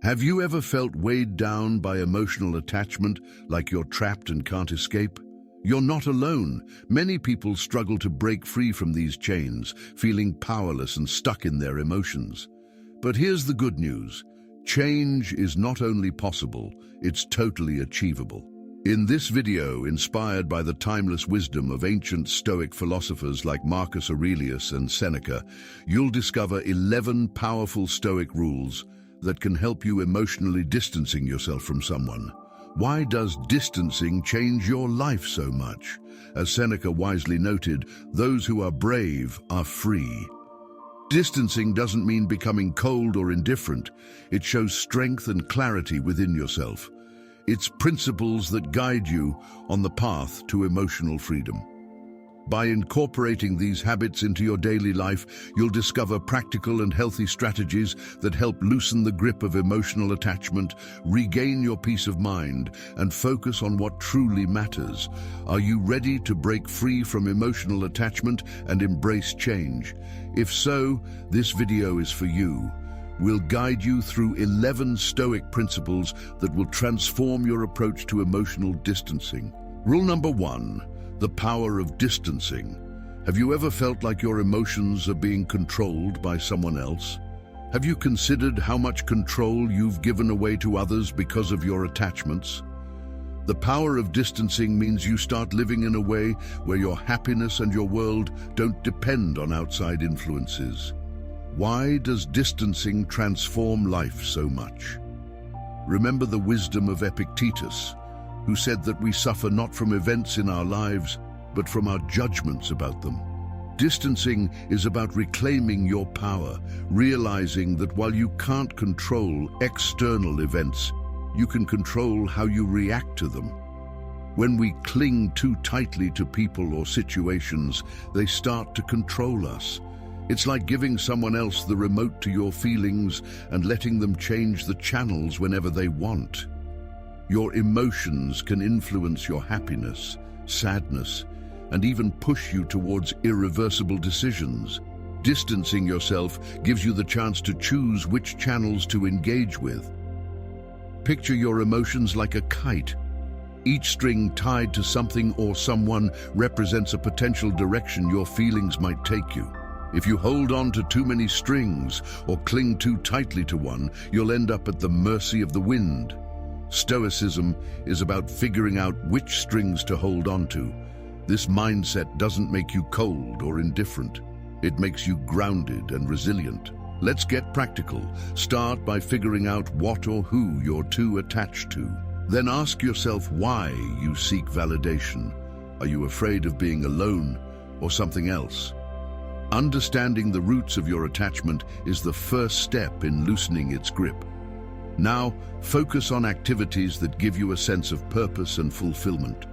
Have you ever felt weighed down by emotional attachment, like you're trapped and can't escape? You're not alone. Many people struggle to break free from these chains, feeling powerless and stuck in their emotions. But here's the good news. Change is not only possible, it's totally achievable. In this video, inspired by the timeless wisdom of ancient Stoic philosophers like Marcus Aurelius and Seneca, you'll discover 11 powerful Stoic rules that can help you emotionally distancing yourself from someone. Why does distancing change your life so much? As Seneca wisely noted, those who are brave are free. Distancing doesn't mean becoming cold or indifferent. It shows strength and clarity within yourself. It's principles that guide you on the path to emotional freedom. By incorporating these habits into your daily life, you'll discover practical and healthy strategies that help loosen the grip of emotional attachment, regain your peace of mind, and focus on what truly matters. Are you ready to break free from emotional attachment and embrace change? If so, this video is for you. We'll guide you through 11 Stoic principles that will transform your approach to emotional distancing. Rule number 1. The power of distancing. Have you ever felt like your emotions are being controlled by someone else? Have you considered how much control you've given away to others because of your attachments? The power of distancing means you start living in a way where your happiness and your world don't depend on outside influences. Why does distancing transform life so much? Remember the wisdom of Epictetus, who said that we suffer not from events in our lives, but from our judgments about them. Distancing is about reclaiming your power, realizing that while you can't control external events, you can control how you react to them. When we cling too tightly to people or situations, they start to control us. It's like giving someone else the remote to your feelings and letting them change the channels whenever they want. Your emotions can influence your happiness, sadness, and even push you towards irreversible decisions. Distancing yourself gives you the chance to choose which channels to engage with. Picture your emotions like a kite. Each string tied to something or someone represents a potential direction your feelings might take you. If you hold on to too many strings or cling too tightly to one, you'll end up at the mercy of the wind. Stoicism is about figuring out which strings to hold on to. This mindset doesn't make you cold or indifferent. It makes you grounded and resilient. Let's get practical. Start by figuring out what or who you're too attached to. Then ask yourself why you seek validation. Are you afraid of being alone or something else? Understanding the roots of your attachment is the first step in loosening its grip. Now, focus on activities that give you a sense of purpose and fulfillment.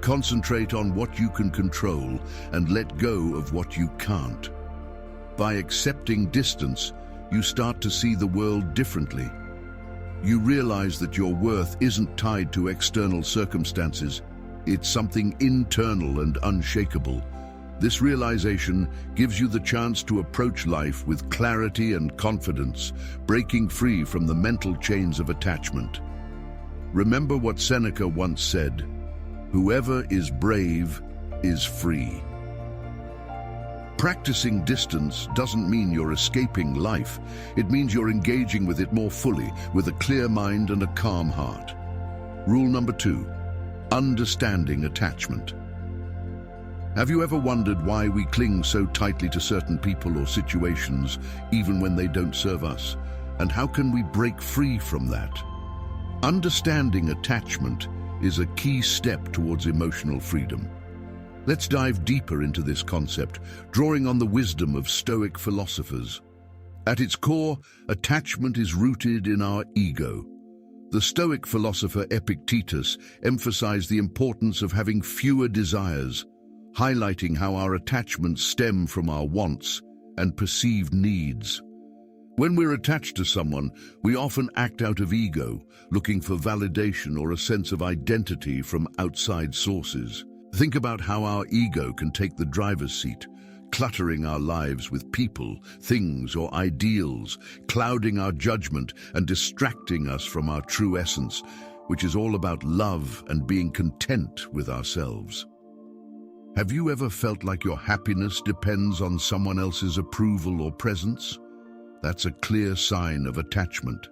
Concentrate on what you can control and let go of what you can't. By accepting distance, you start to see the world differently. You realize that your worth isn't tied to external circumstances. It's something internal and unshakable. This realization gives you the chance to approach life with clarity and confidence, breaking free from the mental chains of attachment. Remember what Seneca once said, "Whoever is brave is free." Practicing distance doesn't mean you're escaping life. It means you're engaging with it more fully, with a clear mind and a calm heart. Rule number 2, understanding attachment. Have you ever wondered why we cling so tightly to certain people or situations, even when they don't serve us? And how can we break free from that? Understanding attachment is a key step towards emotional freedom. Let's dive deeper into this concept, drawing on the wisdom of Stoic philosophers. At its core, attachment is rooted in our ego. The Stoic philosopher Epictetus emphasized the importance of having fewer desires, highlighting how our attachments stem from our wants and perceived needs. When we're attached to someone, we often act out of ego, looking for validation or a sense of identity from outside sources. Think about how our ego can take the driver's seat, cluttering our lives with people, things, or ideals, clouding our judgment and distracting us from our true essence, which is all about love and being content with ourselves. Have you ever felt like your happiness depends on someone else's approval or presence? That's a clear sign of attachment.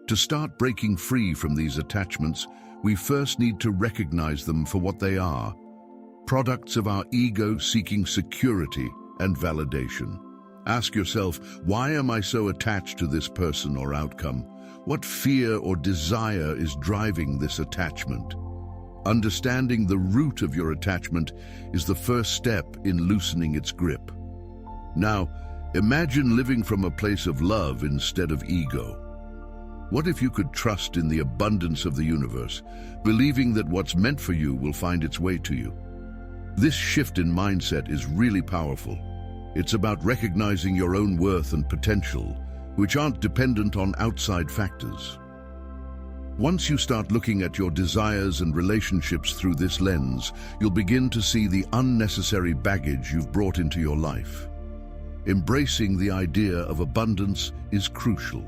To start breaking free from these attachments, we first need to recognize them for what they are: products of our ego seeking security and validation. Ask yourself, why am I so attached to this person or outcome? What fear or desire is driving this attachment? Understanding the root of your attachment is the first step in loosening its grip. Now, imagine living from a place of love instead of ego. What if you could trust in the abundance of the universe, believing that what's meant for you will find its way to you? This shift in mindset is really powerful. It's about recognizing your own worth and potential, which aren't dependent on outside factors. Once you start looking at your desires and relationships through this lens, you'll begin to see the unnecessary baggage you've brought into your life. Embracing the idea of abundance is crucial.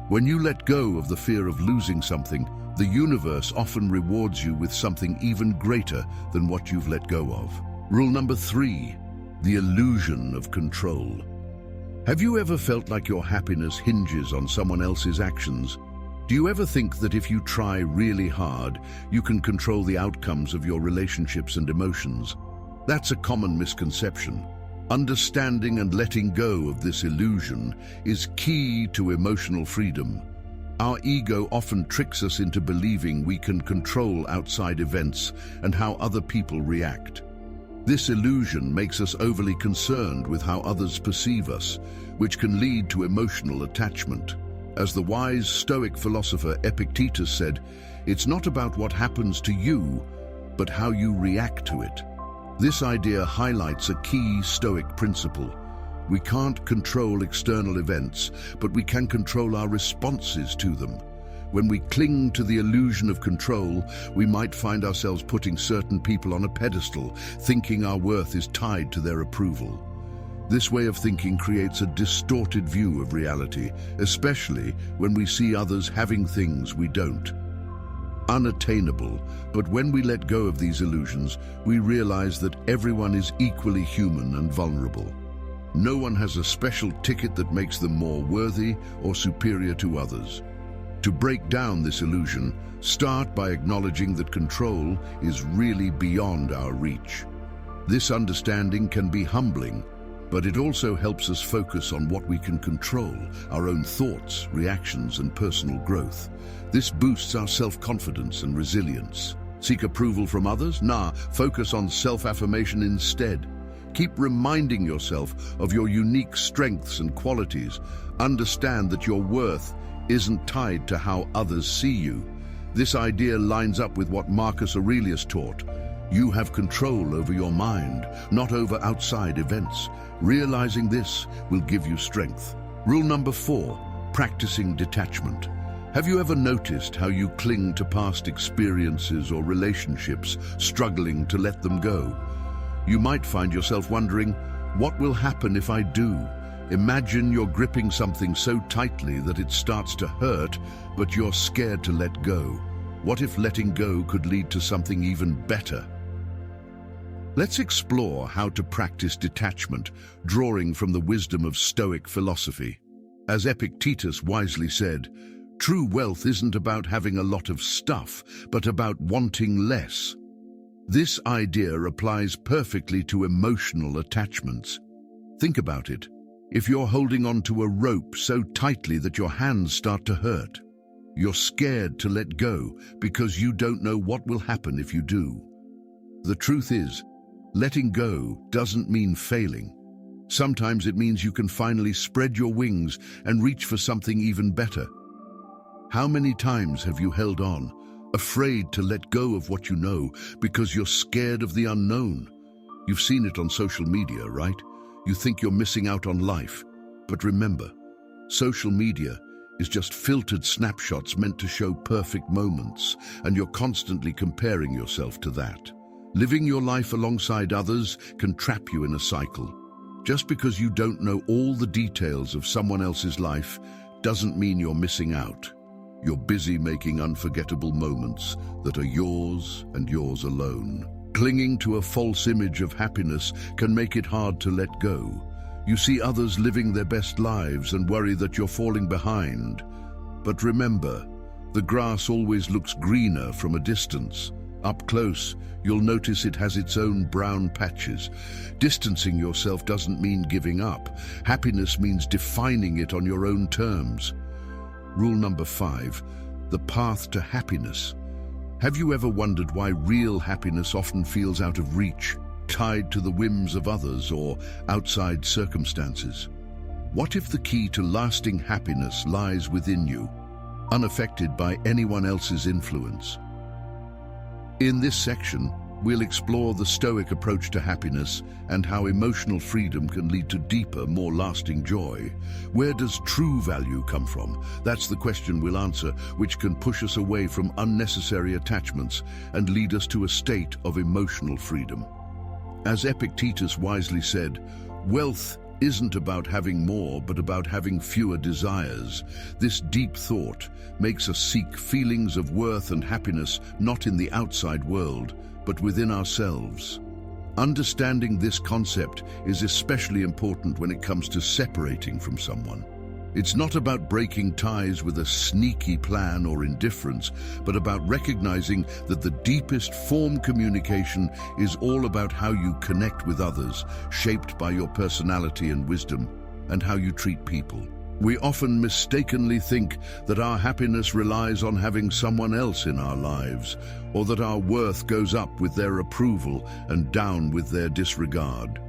When you let go of the fear of losing something, the universe often rewards you with something even greater than what you've let go of. Rule number 3, the illusion of control. Have you ever felt like your happiness hinges on someone else's actions? Do you ever think that if you try really hard, you can control the outcomes of your relationships and emotions? That's a common misconception. Understanding and letting go of this illusion is key to emotional freedom. Our ego often tricks us into believing we can control outside events and how other people react. This illusion makes us overly concerned with how others perceive us, which can lead to emotional attachment. As the wise Stoic philosopher Epictetus said, "It's not about what happens to you, but how you react to it." This idea highlights a key Stoic principle. We can't control external events, but we can control our responses to them. When we cling to the illusion of control, we might find ourselves putting certain people on a pedestal, thinking our worth is tied to their approval. This way of thinking creates a distorted view of reality, especially when we see others having things we don't. Unattainable, but when we let go of these illusions, we realize that everyone is equally human and vulnerable. No one has a special ticket that makes them more worthy or superior to others. To break down this illusion, start by acknowledging that control is really beyond our reach. This understanding can be humbling, but it also helps us focus on what we can control: our own thoughts, reactions, and personal growth. This boosts our self-confidence and resilience. Seek approval from others? Nah, focus on self-affirmation instead. Keep reminding yourself of your unique strengths and qualities. Understand that your worth isn't tied to how others see you. This idea lines up with what Marcus Aurelius taught. You have control over your mind, not over outside events. Realizing this will give you strength. Rule number 4, practicing detachment. Have you ever noticed how you cling to past experiences or relationships, struggling to let them go? You might find yourself wondering, what will happen if I do? Imagine you're gripping something so tightly that it starts to hurt, but you're scared to let go. What if letting go could lead to something even better? Let's explore how to practice detachment, drawing from the wisdom of Stoic philosophy. As Epictetus wisely said, true wealth isn't about having a lot of stuff, but about wanting less. This idea applies perfectly to emotional attachments. Think about it. If you're holding onto a rope so tightly that your hands start to hurt, you're scared to let go because you don't know what will happen if you do. The truth is, letting go doesn't mean failing. Sometimes it means you can finally spread your wings and reach for something even better. How many times have you held on, afraid to let go of what you know because you're scared of the unknown? You've seen it on social media, right? You think you're missing out on life. But remember, social media is just filtered snapshots meant to show perfect moments, and you're constantly comparing yourself to that. Living your life alongside others can trap you in a cycle. Just because you don't know all the details of someone else's life doesn't mean you're missing out. You're busy making unforgettable moments that are yours and yours alone. Clinging to a false image of happiness can make it hard to let go. You see others living their best lives and worry that you're falling behind. But remember, the grass always looks greener from a distance. Up close, you'll notice it has its own brown patches. Distancing yourself doesn't mean giving up. Happiness means defining it on your own terms. Rule number 5, the path to happiness. Have you ever wondered why real happiness often feels out of reach, tied to the whims of others or outside circumstances? What if the key to lasting happiness lies within you, unaffected by anyone else's influence? In this section, we'll explore the Stoic approach to happiness and how emotional freedom can lead to deeper, more lasting joy. Where does true value come from? That's the question we'll answer, which can push us away from unnecessary attachments and lead us to a state of emotional freedom. As Epictetus wisely said, wealth isn't about having more, but about having fewer desires. This deep thought makes us seek feelings of worth and happiness not in the outside world, but within ourselves. Understanding this concept is especially important when it comes to separating from someone. It's not about breaking ties with a sneaky plan or indifference, but about recognizing that the deepest form communication is all about how you connect with others, shaped by your personality and wisdom, and how you treat people. We often mistakenly think that our happiness relies on having someone else in our lives, or that our worth goes up with their approval and down with their disregard.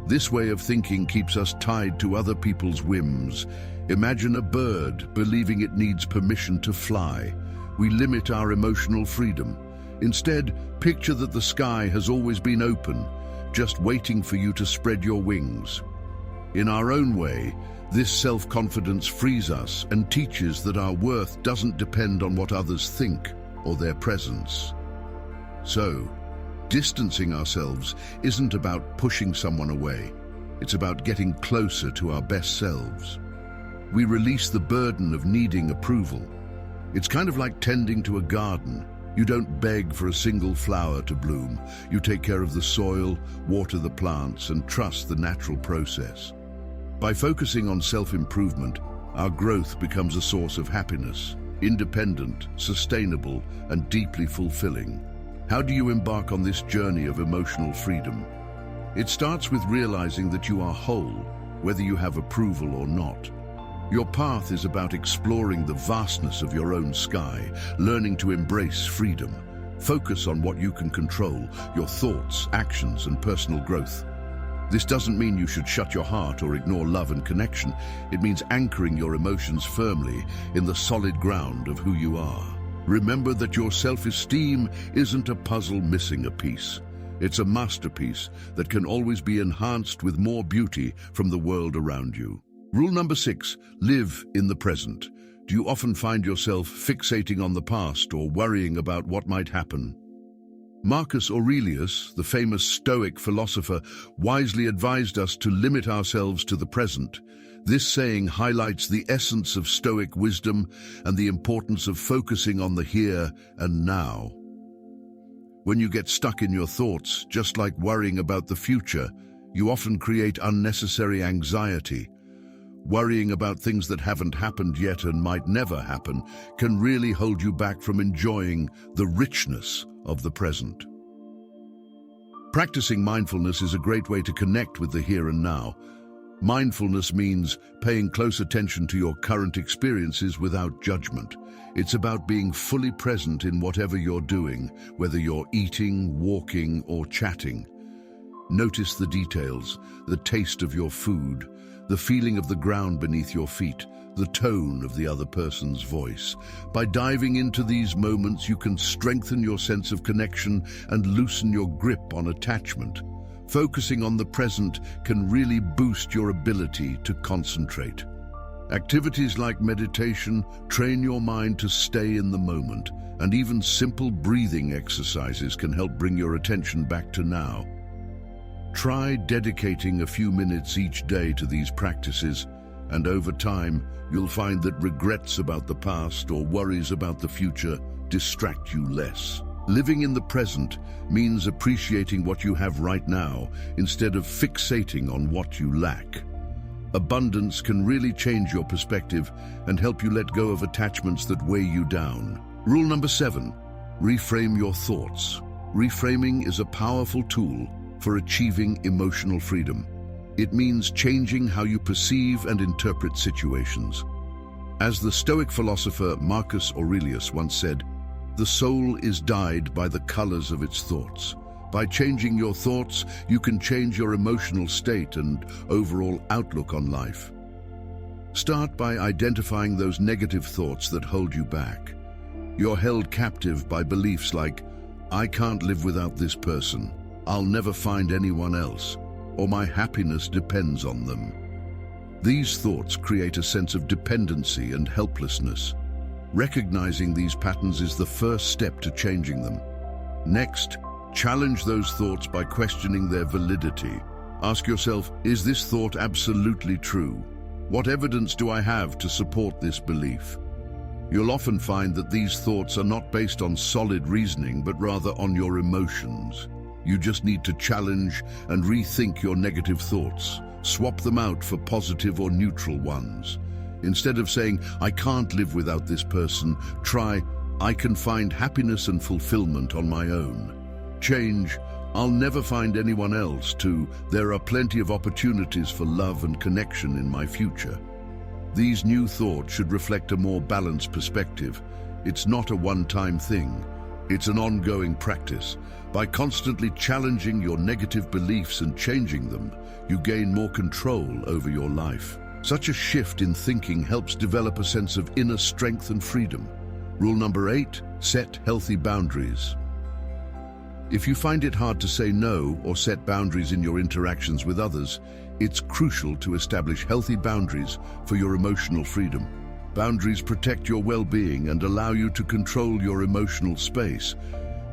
This way of thinking keeps us tied to other people's whims. Imagine a bird believing it needs permission to fly. We limit our emotional freedom. Instead, picture that the sky has always been open, just waiting for you to spread your wings. In our own way, this self-confidence frees us and teaches that our worth doesn't depend on what others think or their presence. So, distancing ourselves isn't about pushing someone away. It's about getting closer to our best selves. We release the burden of needing approval. It's kind of like tending to a garden. You don't beg for a single flower to bloom. You take care of the soil, water the plants, and trust the natural process. By focusing on self-improvement, our growth becomes a source of happiness, independent, sustainable, and deeply fulfilling. How do you embark on this journey of emotional freedom? It starts with realizing that you are whole, whether you have approval or not. Your path is about exploring the vastness of your own sky, learning to embrace freedom. Focus on what you can control, your thoughts, actions, and personal growth. This doesn't mean you should shut your heart or ignore love and connection. It means anchoring your emotions firmly in the solid ground of who you are. Remember that your self-esteem isn't a puzzle missing a piece. It's a masterpiece that can always be enhanced with more beauty from the world around you. Rule number 6, live in the present. Do you often find yourself fixating on the past or worrying about what might happen? Marcus Aurelius, the famous Stoic philosopher, wisely advised us to limit ourselves to the present. This saying highlights the essence of Stoic wisdom and the importance of focusing on the here and now. When you get stuck in your thoughts, just like worrying about the future, you often create unnecessary anxiety. Worrying about things that haven't happened yet and might never happen can really hold you back from enjoying the richness of the present. Practicing mindfulness is a great way to connect with the here and now. Mindfulness means paying close attention to your current experiences without judgment. It's about being fully present in whatever you're doing, whether you're eating, walking, or chatting. Notice the details, the taste of your food, the feeling of the ground beneath your feet, the tone of the other person's voice. By diving into these moments, you can strengthen your sense of connection and loosen your grip on attachment. Focusing on the present can really boost your ability to concentrate. Activities like meditation train your mind to stay in the moment, and even simple breathing exercises can help bring your attention back to now. Try dedicating a few minutes each day to these practices, and over time, you'll find that regrets about the past or worries about the future distract you less. Living in the present means appreciating what you have right now instead of fixating on what you lack. Abundance can really change your perspective and help you let go of attachments that weigh you down. Rule number 7, reframe your thoughts. Reframing is a powerful tool for achieving emotional freedom. It means changing how you perceive and interpret situations. As the Stoic philosopher Marcus Aurelius once said, "The soul is dyed by the colors of its thoughts." By changing your thoughts, you can change your emotional state and overall outlook on life. Start by identifying those negative thoughts that hold you back. You're held captive by beliefs like, "I can't live without this person," "I'll never find anyone else," or "my happiness depends on them." These thoughts create a sense of dependency and helplessness. Recognizing these patterns is the first step to changing them. Next, challenge those thoughts by questioning their validity. Ask yourself, is this thought absolutely true? What evidence do I have to support this belief? You'll often find that these thoughts are not based on solid reasoning, but rather on your emotions. You just need to challenge and rethink your negative thoughts. Swap them out for positive or neutral ones. Instead of saying, "I can't live without this person," try, "I can find happiness and fulfillment on my own." Change, "I'll never find anyone else," to "There are plenty of opportunities for love and connection in my future." These new thoughts should reflect a more balanced perspective. It's not a one-time thing. It's an ongoing practice. By constantly challenging your negative beliefs and changing them, you gain more control over your life. Such a shift in thinking helps develop a sense of inner strength and freedom. Rule number 8, set healthy boundaries. If you find it hard to say no or set boundaries in your interactions with others, it's crucial to establish healthy boundaries for your emotional freedom. Boundaries protect your well-being and allow you to control your emotional space.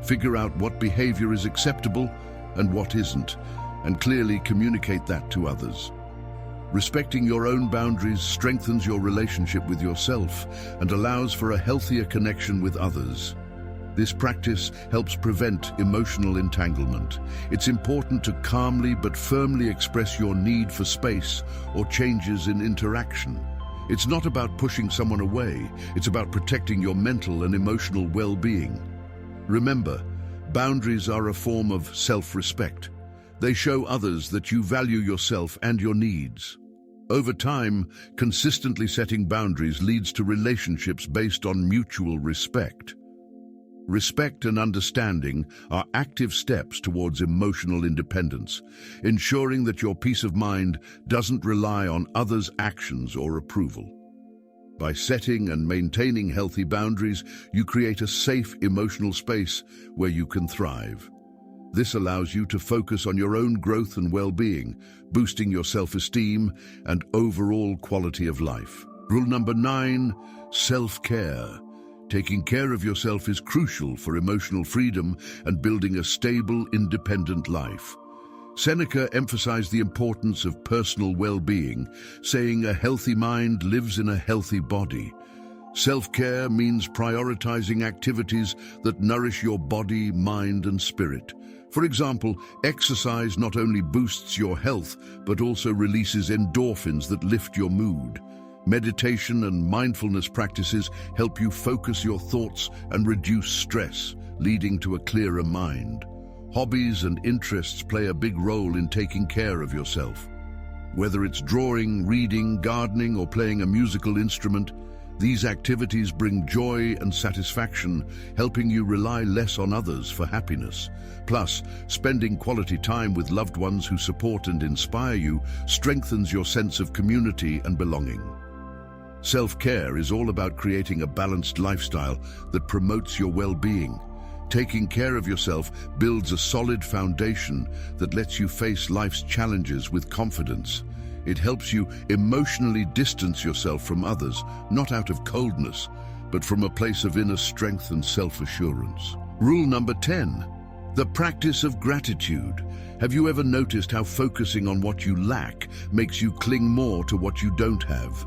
Figure out what behavior is acceptable and what isn't, and clearly communicate that to others. Respecting your own boundaries strengthens your relationship with yourself and allows for a healthier connection with others. This practice helps prevent emotional entanglement. It's important to calmly but firmly express your need for space or changes in interaction. It's not about pushing someone away, it's about protecting your mental and emotional well-being. Remember, boundaries are a form of self-respect. They show others that you value yourself and your needs. Over time, consistently setting boundaries leads to relationships based on mutual respect. Respect and understanding are active steps towards emotional independence, ensuring that your peace of mind doesn't rely on others' actions or approval. By setting and maintaining healthy boundaries, you create a safe emotional space where you can thrive. This allows you to focus on your own growth and well-being, boosting your self-esteem and overall quality of life. Rule number 9, self-care. Taking care of yourself is crucial for emotional freedom and building a stable, independent life. Seneca emphasized the importance of personal well-being, saying a healthy mind lives in a healthy body. Self-care means prioritizing activities that nourish your body, mind, and spirit. For example, exercise not only boosts your health, but also releases endorphins that lift your mood. Meditation and mindfulness practices help you focus your thoughts and reduce stress, leading to a clearer mind. Hobbies and interests play a big role in taking care of yourself. Whether it's drawing, reading, gardening, or playing a musical instrument, these activities bring joy and satisfaction, helping you rely less on others for happiness. Plus, spending quality time with loved ones who support and inspire you strengthens your sense of community and belonging. Self-care is all about creating a balanced lifestyle that promotes your well-being. Taking care of yourself builds a solid foundation that lets you face life's challenges with confidence. It helps you emotionally distance yourself from others, not out of coldness, but from a place of inner strength and self-assurance. Rule number 10, The practice of gratitude. Have you ever noticed how focusing on what you lack makes you cling more to what you don't have?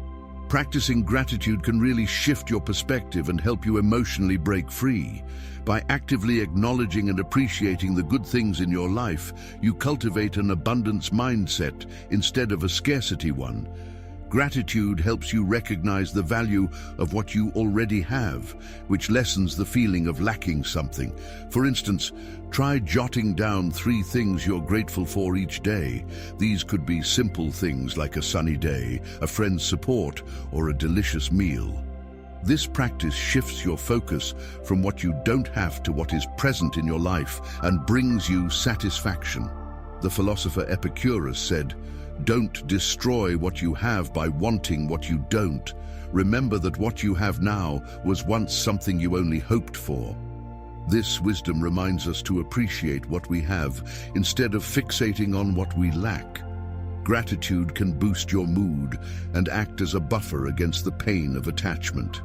Practicing gratitude can really shift your perspective and help you emotionally break free. By actively acknowledging and appreciating the good things in your life, you cultivate an abundance mindset instead of a scarcity one. Gratitude helps you recognize the value of what you already have, which lessens the feeling of lacking something. For instance, try jotting down 3 things you're grateful for each day. These could be simple things like a sunny day, a friend's support, or a delicious meal. This practice shifts your focus from what you don't have to what is present in your life and brings you satisfaction. The philosopher Epicurus said, "Don't destroy what you have by wanting what you don't. Remember that what you have now was once something you only hoped for." This wisdom reminds us to appreciate what we have instead of fixating on what we lack. Gratitude can boost your mood and act as a buffer against the pain of attachment.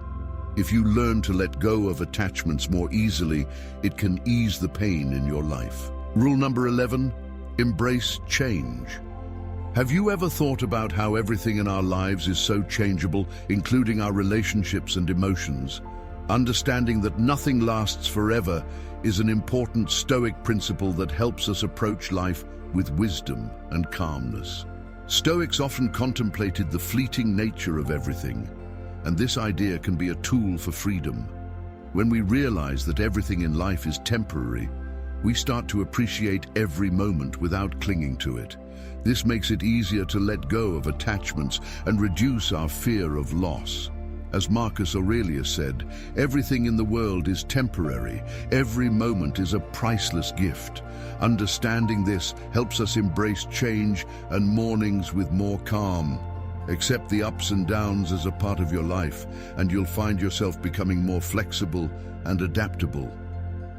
If you learn to let go of attachments more easily, it can ease the pain in your life. Rule number 11, embrace change. Have you ever thought about how everything in our lives is so changeable, including our relationships and emotions? Understanding that nothing lasts forever is an important Stoic principle that helps us approach life with wisdom and calmness. Stoics often contemplated the fleeting nature of everything, and this idea can be a tool for freedom. When we realize that everything in life is temporary, we start to appreciate every moment without clinging to it. This makes it easier to let go of attachments and reduce our fear of loss. As Marcus Aurelius said, everything in the world is temporary. Every moment is a priceless gift. Understanding this helps us embrace change and mornings with more calm. Accept the ups and downs as a part of your life, and you'll find yourself becoming more flexible and adaptable.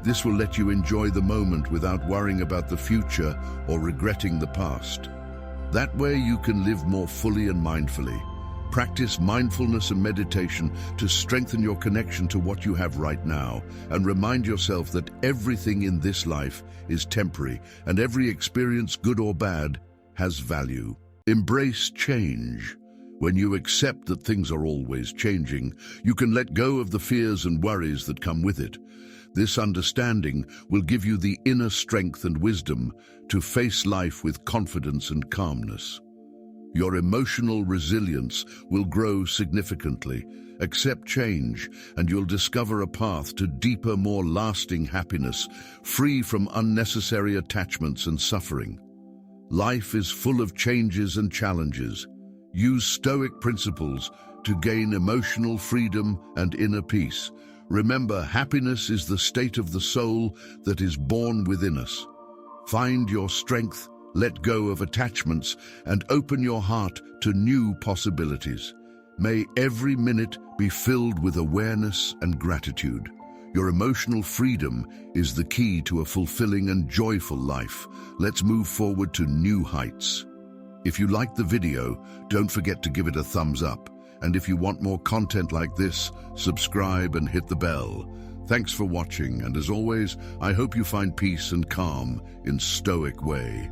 This will let you enjoy the moment without worrying about the future or regretting the past. That way you can live more fully and mindfully. Practice mindfulness and meditation to strengthen your connection to what you have right now, and remind yourself that everything in this life is temporary, and every experience, good or bad, has value. Embrace change. When you accept that things are always changing, you can let go of the fears and worries that come with it. This understanding will give you the inner strength and wisdom to face life with confidence and calmness. Your emotional resilience will grow significantly. Accept change, and you'll discover a path to deeper, more lasting happiness, free from unnecessary attachments and suffering. Life is full of changes and challenges. Use Stoic principles to gain emotional freedom and inner peace. Remember, happiness is the state of the soul that is born within us. Find your strength, let go of attachments, and open your heart to new possibilities. May every minute be filled with awareness and gratitude. Your emotional freedom is the key to a fulfilling and joyful life. Let's move forward to new heights. If you liked the video, don't forget to give it a thumbs up. And if you want more content like this, subscribe and hit the bell. Thanks for watching, and as always, I hope you find peace and calm in Stoic way.